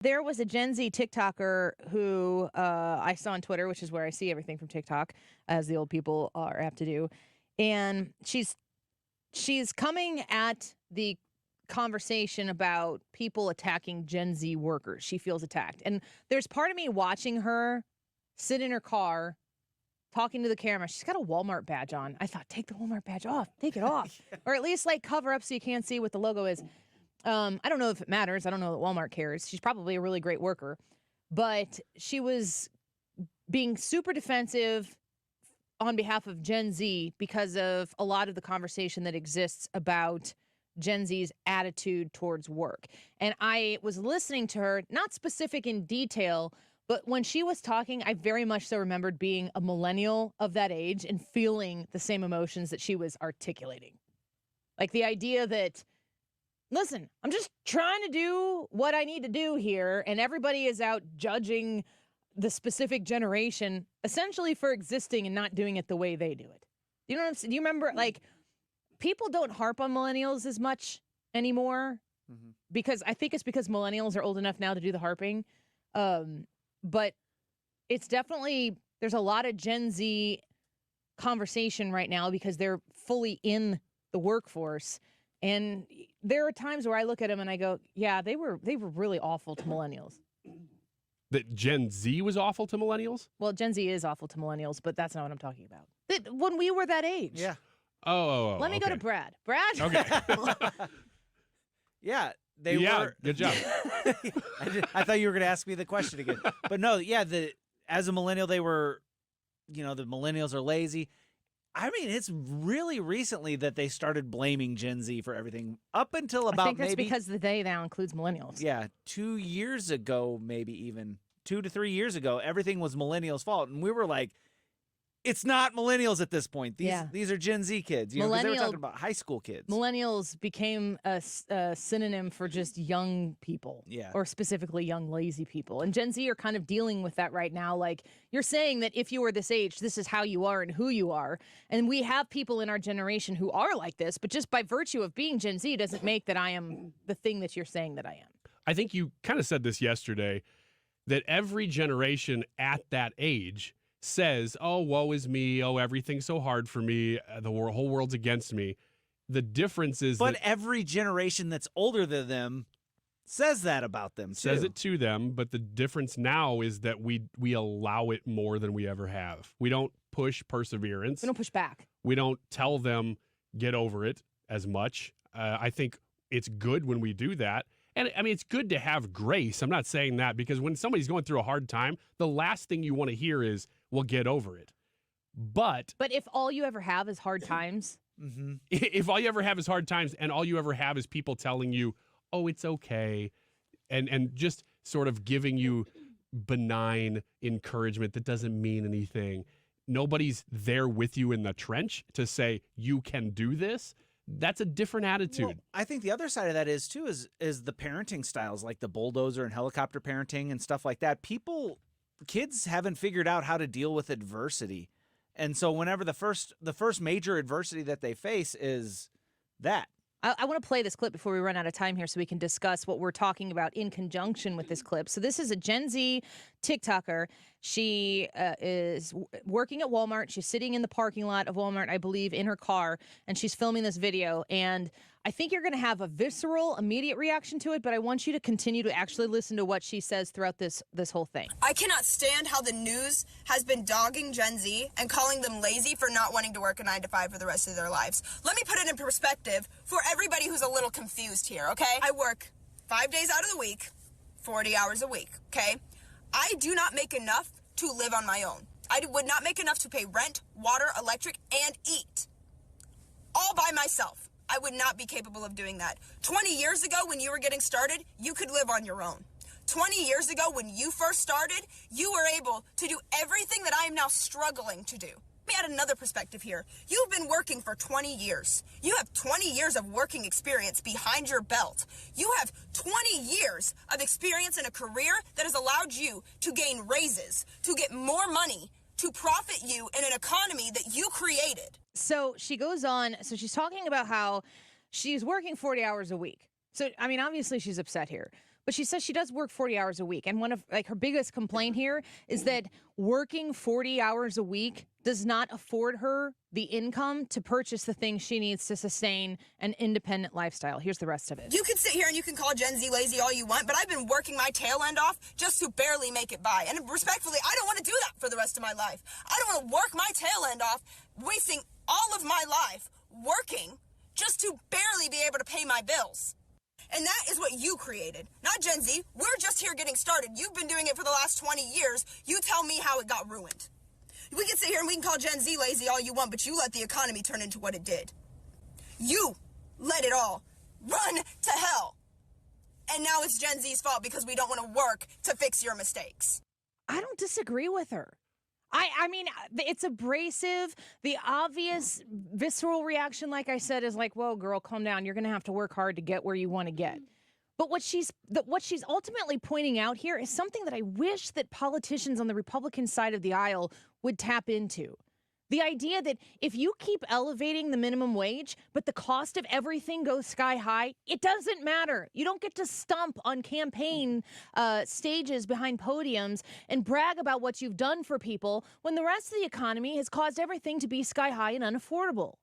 There was a Gen Z TikToker who I saw on Twitter, which is where I see everything from TikTok, as the old people are apt to do. And she's coming at the conversation about people attacking Gen Z workers. She feels attacked. And there's part of me watching her sit in her car talking to the camera. She's got a Walmart badge on. I thought, take the Walmart badge off. Take it off. Or at least like cover up so you can't see what the logo is. I don't know if it matters. I don't know that Walmart cares. She's probably a really great worker. But she was being super defensive on behalf of Gen Z because of a lot of the conversation that exists about Gen Z's attitude towards work. And I was listening to her, not specific in detail, but when she was talking, I very much so remembered being a millennial of that age and feeling the same emotions that she was articulating. Like the idea that, listen, I'm just trying to do what I need to do here, and everybody is out judging the specific generation essentially for existing and not doing it the way they do it. You know what I'm saying? Do you remember, like, people don't harp on millennials as much anymore because I think it's because millennials are old enough now to do the harping. But it's definitely, there's a lot of Gen Z conversation right now because they're fully in the workforce. And there are times where I look at them and I go, yeah, they were really awful to millennials. That Gen Z was awful to millennials? Well, Gen Z is awful to millennials, but that's not what I'm talking about. When we were that age. Yeah. Oh. Let me go to Brad. Brad? Okay. Yeah, they were. Good job. I thought you were going to ask me the question again. But no, yeah, as a millennial, they were, the millennials are lazy. I mean, it's really recently that they started blaming Gen Z for everything. Up until about I think that's because the day now includes millennials. Yeah, 2 years ago, maybe even 2 to 3 years ago, everything was millennials' fault. And we were like, it's not millennials at this point. These are Gen Z kids. Because they were talking about high school kids. Millennials became a synonym for just young people. Yeah. Or specifically young, lazy people. And Gen Z are kind of dealing with that right now. Like, you're saying that if you were this age, this is how you are and who you are. And we have people in our generation who are like this, but just by virtue of being Gen Z doesn't make that I am the thing that you're saying that I am. I think you kind of said this yesterday, that every generation at that age says, oh, woe is me. Oh, everything's so hard for me. The whole world's against me. The difference is But every generation that's older than them says that about them, too. Says it to them, but the difference now is that we allow it more than we ever have. We don't push perseverance. We don't push back. We don't tell them, get over it as much. I think it's good when we do that. And I mean, it's good to have grace. I'm not saying that because when somebody's going through a hard time, the last thing you want to hear is, well, get over it. But if all you ever have is hard times. If all you ever have is hard times and all you ever have is people telling you, oh, it's okay, and just sort of giving you benign encouragement that doesn't mean anything. Nobody's there with you in the trench to say, you can do this. That's a different attitude. Well, I think the other side of that is the parenting styles, like the bulldozer and helicopter parenting and stuff like that. Kids haven't figured out how to deal with adversity. And so whenever the first major adversity that they face is that. I want to play this clip before we run out of time here so we can discuss what we're talking about in conjunction with this clip. So this is a Gen Z TikToker. She is working at Walmart. She's sitting in the parking lot of Walmart, I believe, in her car, and she's filming this video. And I think you're going to have a visceral, immediate reaction to it, but I want you to continue to actually listen to what she says throughout this whole thing. I cannot stand how the news has been dogging Gen Z and calling them lazy for not wanting to work a 9-to-5 for the rest of their lives. Let me put it in perspective for everybody who's a little confused here, okay? I work 5 days out of the week, 40 hours a week, okay? I do not make enough to live on my own. I would not make enough to pay rent, water, electric, and eat. All by myself. I would not be capable of doing that. 20 years ago when you were getting started, you could live on your own. 20 years ago when you first started, you were able to do everything that I am now struggling to do. Let me add another perspective here. You've been working for 20 years. You have 20 years of working experience behind your belt. You have 20 years of experience in a career that has allowed you to gain raises, to get more money, to profit you in an economy that you created. So she goes on. So she's talking about how she's working 40 hours a week. So, I mean, obviously she's upset here. But she says she does work 40 hours a week. And one of like her biggest complaint here is that working 40 hours a week does not afford her the income to purchase the things she needs to sustain an independent lifestyle. Here's the rest of it. You can sit here and you can call Gen Z lazy all you want, but I've been working my tail end off just to barely make it by. And respectfully, I don't want to do that for the rest of my life. I don't want to work my tail end off, wasting all of my life working just to barely be able to pay my bills. And that is what you created, not Gen Z. We're just here getting started. You've been doing it for the last 20 years. You tell me how it got ruined. We can sit here and we can call Gen Z lazy all you want, but you let the economy turn into what it did. You let it all run to hell. And now it's Gen Z's fault because we don't want to work to fix your mistakes. I don't disagree with her. I mean, it's abrasive. The obvious visceral reaction, like I said, is like, whoa, girl, calm down. You're going to have to work hard to get where you want to get. But what she's ultimately pointing out here is something that I wish that politicians on the Republican side of the aisle would tap into. The idea that if you keep elevating the minimum wage, but the cost of everything goes sky high, it doesn't matter. You don't get to stump on campaign stages behind podiums and brag about what you've done for people when the rest of the economy has caused everything to be sky high and unaffordable.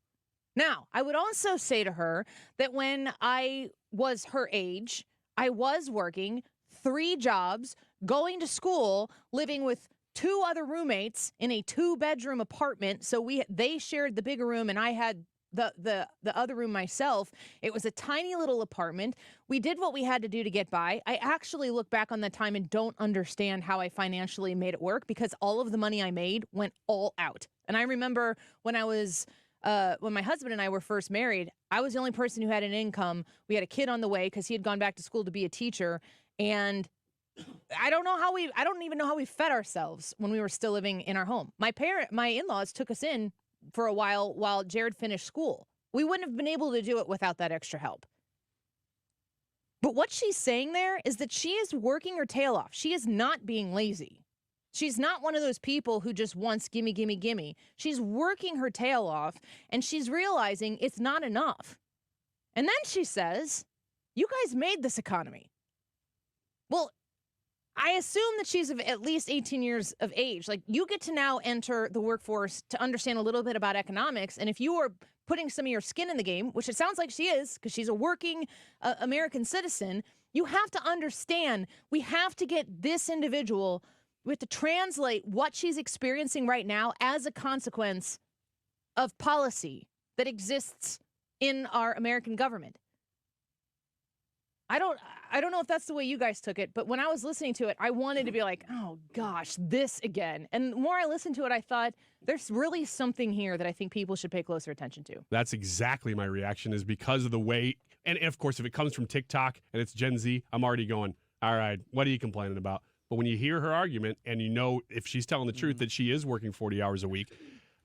Now, I would also say to her that when I was her age, I was working 3 jobs, going to school, living with 2 other roommates in a 2-bedroom apartment. So they shared the bigger room and I had the other room myself. It was a tiny little apartment. We did what we had to do to get by. I actually look back on that time and don't understand how I financially made it work because all of the money I made went all out. And I remember when my husband and I were first married, I was the only person who had an income. We had a kid on the way because he had gone back to school to be a teacher. And I don't even know how we fed ourselves when we were still living in our home. My in-laws took us in for a while Jared finished school. We wouldn't have been able to do it without that extra help. But what she's saying there is that she is working her tail off. She is not being lazy. She's not one of those people who just wants gimme, gimme, gimme. She's working her tail off and she's realizing it's not enough. And then she says, you guys made this economy. Well, I assume that she's of at least 18 years of age. Like, you get to now enter the workforce to understand a little bit about economics. And if you are putting some of your skin in the game, which it sounds like she is, because she's a working American citizen, you have to understand we have to get this individual, we have to translate what she's experiencing right now as a consequence of policy that exists in our American government. I don't know if that's the way you guys took it, but when I was listening to it, I wanted to be like, oh gosh, this again. And the more I listened to it, I thought there's really something here that I think people should pay closer attention to. That's exactly my reaction, is because of the way, and of course, if it comes from TikTok and it's Gen Z, I'm already going, all right, what are you complaining about? But when you hear her argument and you know if she's telling the truth that she is working 40 hours a week,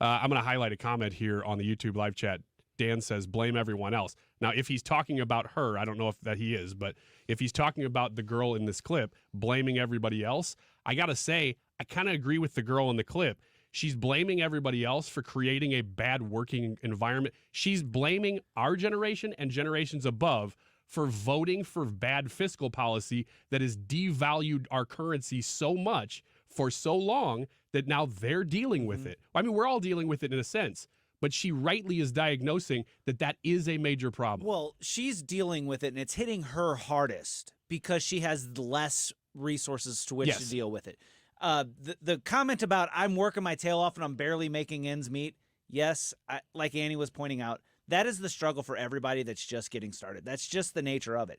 I'm going to highlight a comment here on the YouTube live chat. Dan says, blame everyone else. Now, if he's talking about her, I don't know if that he is, but if he's talking about the girl in this clip, blaming everybody else, I got to say, I kind of agree with the girl in the clip. She's blaming everybody else for creating a bad working environment. She's blaming our generation and generations above for voting for bad fiscal policy that has devalued our currency so much for so long that now they're dealing with it. I mean, we're all dealing with it in a sense. But she rightly is diagnosing that is a major problem. Well, she's dealing with it, and it's hitting her hardest because she has less resources to which to deal with it. The comment about I'm working my tail off and I'm barely making ends meet, yes, like Annie was pointing out, that is the struggle for everybody that's just getting started. That's just the nature of it.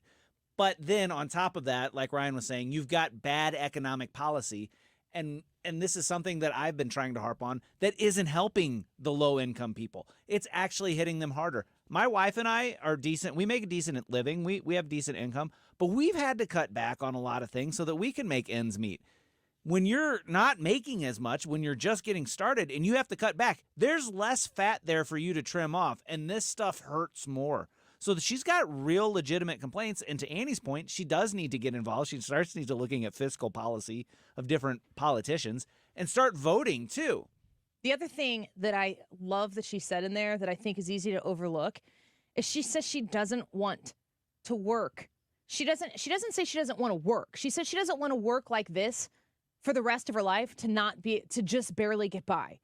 But then on top of that, like Ryan was saying, you've got bad economic policy, and this is something that I've been trying to harp on that isn't helping the low-income people. It's actually hitting them harder. My wife and I are decent. We make a decent living. We have decent income, but we've had to cut back on a lot of things so that we can make ends meet. When you're not making as much, when you're just getting started and you have to cut back, there's less fat there for you to trim off, and this stuff hurts more. So she's got real legitimate complaints. And to Annie's point, she does need to get involved. She starts need to looking at fiscal policy of different politicians and start voting too. The other thing that I love that she said in there that I think is easy to overlook is she says she doesn't want to work. she doesn't say she doesn't want to work. She says she doesn't want to work like this for the rest of her life to just barely get by.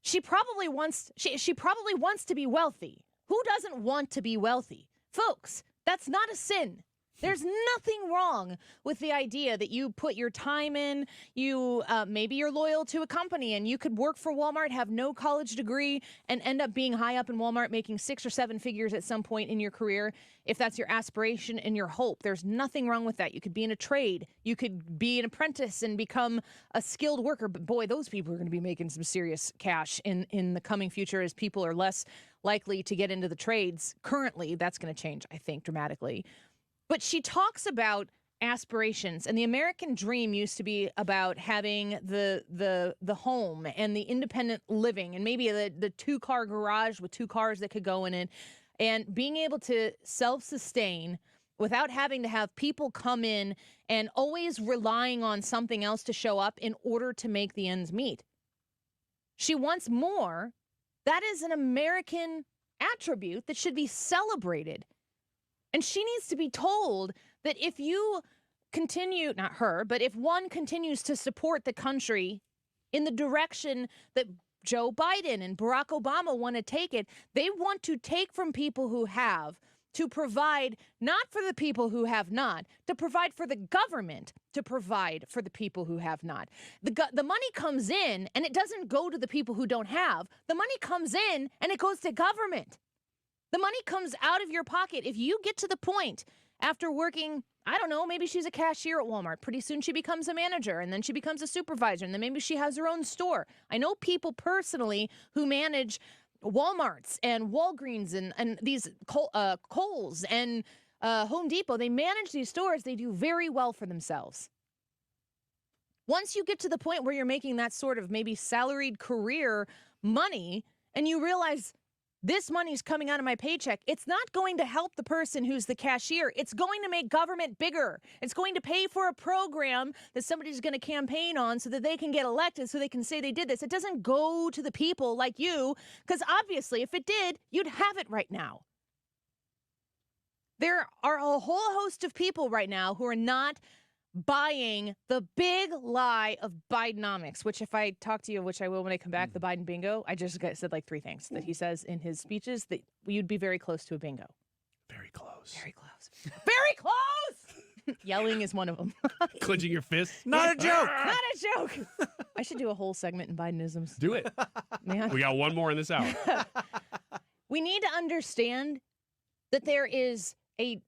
She probably wants to be wealthy. Who doesn't want to be wealthy? Folks, that's not a sin. There's nothing wrong with the idea that you put your time in. Maybe you're loyal to a company and you could work for Walmart, have no college degree, and end up being high up in Walmart, making 6 or 7 figures at some point in your career. If that's your aspiration and your hope, there's nothing wrong with that. You could be in a trade. You could be an apprentice and become a skilled worker. But boy, those people are going to be making some serious cash in the coming future as people are less likely to get into the trades. Currently, that's going to change, I think, dramatically. But she talks about aspirations, and the American dream used to be about having the home and the independent living and maybe the 2-car garage with 2 cars that could go in it and being able to self-sustain without having to have people come in and always relying on something else to show up in order to make the ends meet. She wants more. That is an American attribute that should be celebrated. And she needs to be told that if you continue, not her, but if one continues to support the country in the direction that Joe Biden and Barack Obama want to take it, they want to take from people who have to provide not for the people who have not, to provide for the government to provide for the people who have not. The money comes in and it doesn't go to the people who don't have. The money comes in and it goes to government. The money comes out of your pocket. If you get to the point after working, I don't know, maybe she's a cashier at Walmart. Pretty soon she becomes a manager, and then she becomes a supervisor, and then maybe she has her own store. I know people personally who manage Walmarts and Walgreens and these Kohl's and Home Depot. They manage these stores. They do very well for themselves. Once you get to the point where you're making that sort of maybe salaried career money, and you realize this money's coming out of my paycheck, it's not going to help the person who's the cashier. It's going to make government bigger. It's going to pay for a program that somebody's going to campaign on so that they can get elected, so they can say they did this. It doesn't go to the people like you, because obviously if it did, you'd have it right now. There are a whole host of people right now who are not buying the big lie of Bidenomics, which if I talk to you, which I will when I come back, the Biden bingo, I just said like 3 things that he says in his speeches that you'd be very close to a bingo. Very close. Very close. Very close! Yelling is one of them. Clenching your fists. Not a joke. Not a joke. I should do a whole segment in Bidenisms. Do it. Man. We got one more in this hour. We need to understand that there is a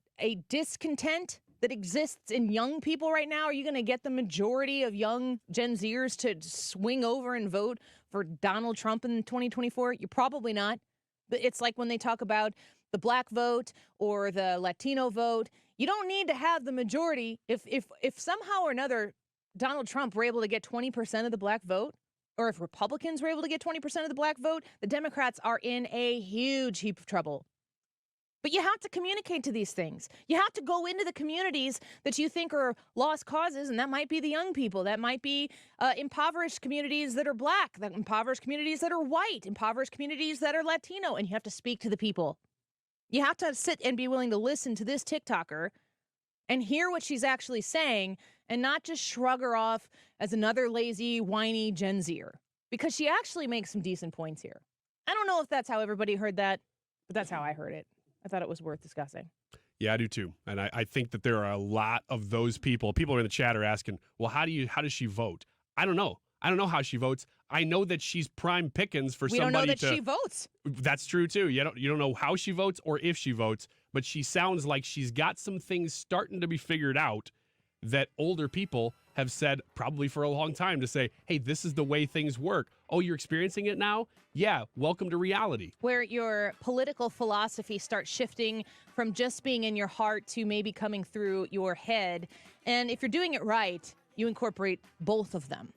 discontent that exists in young people right now. Are you going to get the majority of young Gen Zers to swing over and vote for Donald Trump in 2024? You're probably not. But it's like when they talk about the black vote or the Latino vote. You don't need to have the majority. If somehow or another Donald Trump were able to get 20% of the black vote, or if Republicans were able to get 20% of the black vote, the Democrats are in a huge heap of trouble. But you have to communicate to these things. You have to go into the communities that you think are lost causes, and that might be the young people. That might be impoverished communities that are black, that impoverished communities that are white, impoverished communities that are Latino, and you have to speak to the people. You have to sit and be willing to listen to this TikToker and hear what she's actually saying and not just shrug her off as another lazy, whiny Gen Zer, because she actually makes some decent points here. I don't know if that's how everybody heard that, but that's how I heard it. I thought it was worth discussing. Yeah, I do too. And I think that there are a lot of those people. People in the chat are asking, well, how does she vote? I don't know. I don't know how she votes. I know that she's prime pickings for somebody to... We don't know that she votes. That's true too. You don't know how she votes or if she votes, but she sounds like she's got some things starting to be figured out that older people have said probably for a long time to say, hey, this is the way things work. Oh, you're experiencing it now? Yeah, welcome to reality. Where your political philosophy starts shifting from just being in your heart to maybe coming through your head. And if you're doing it right, you incorporate both of them.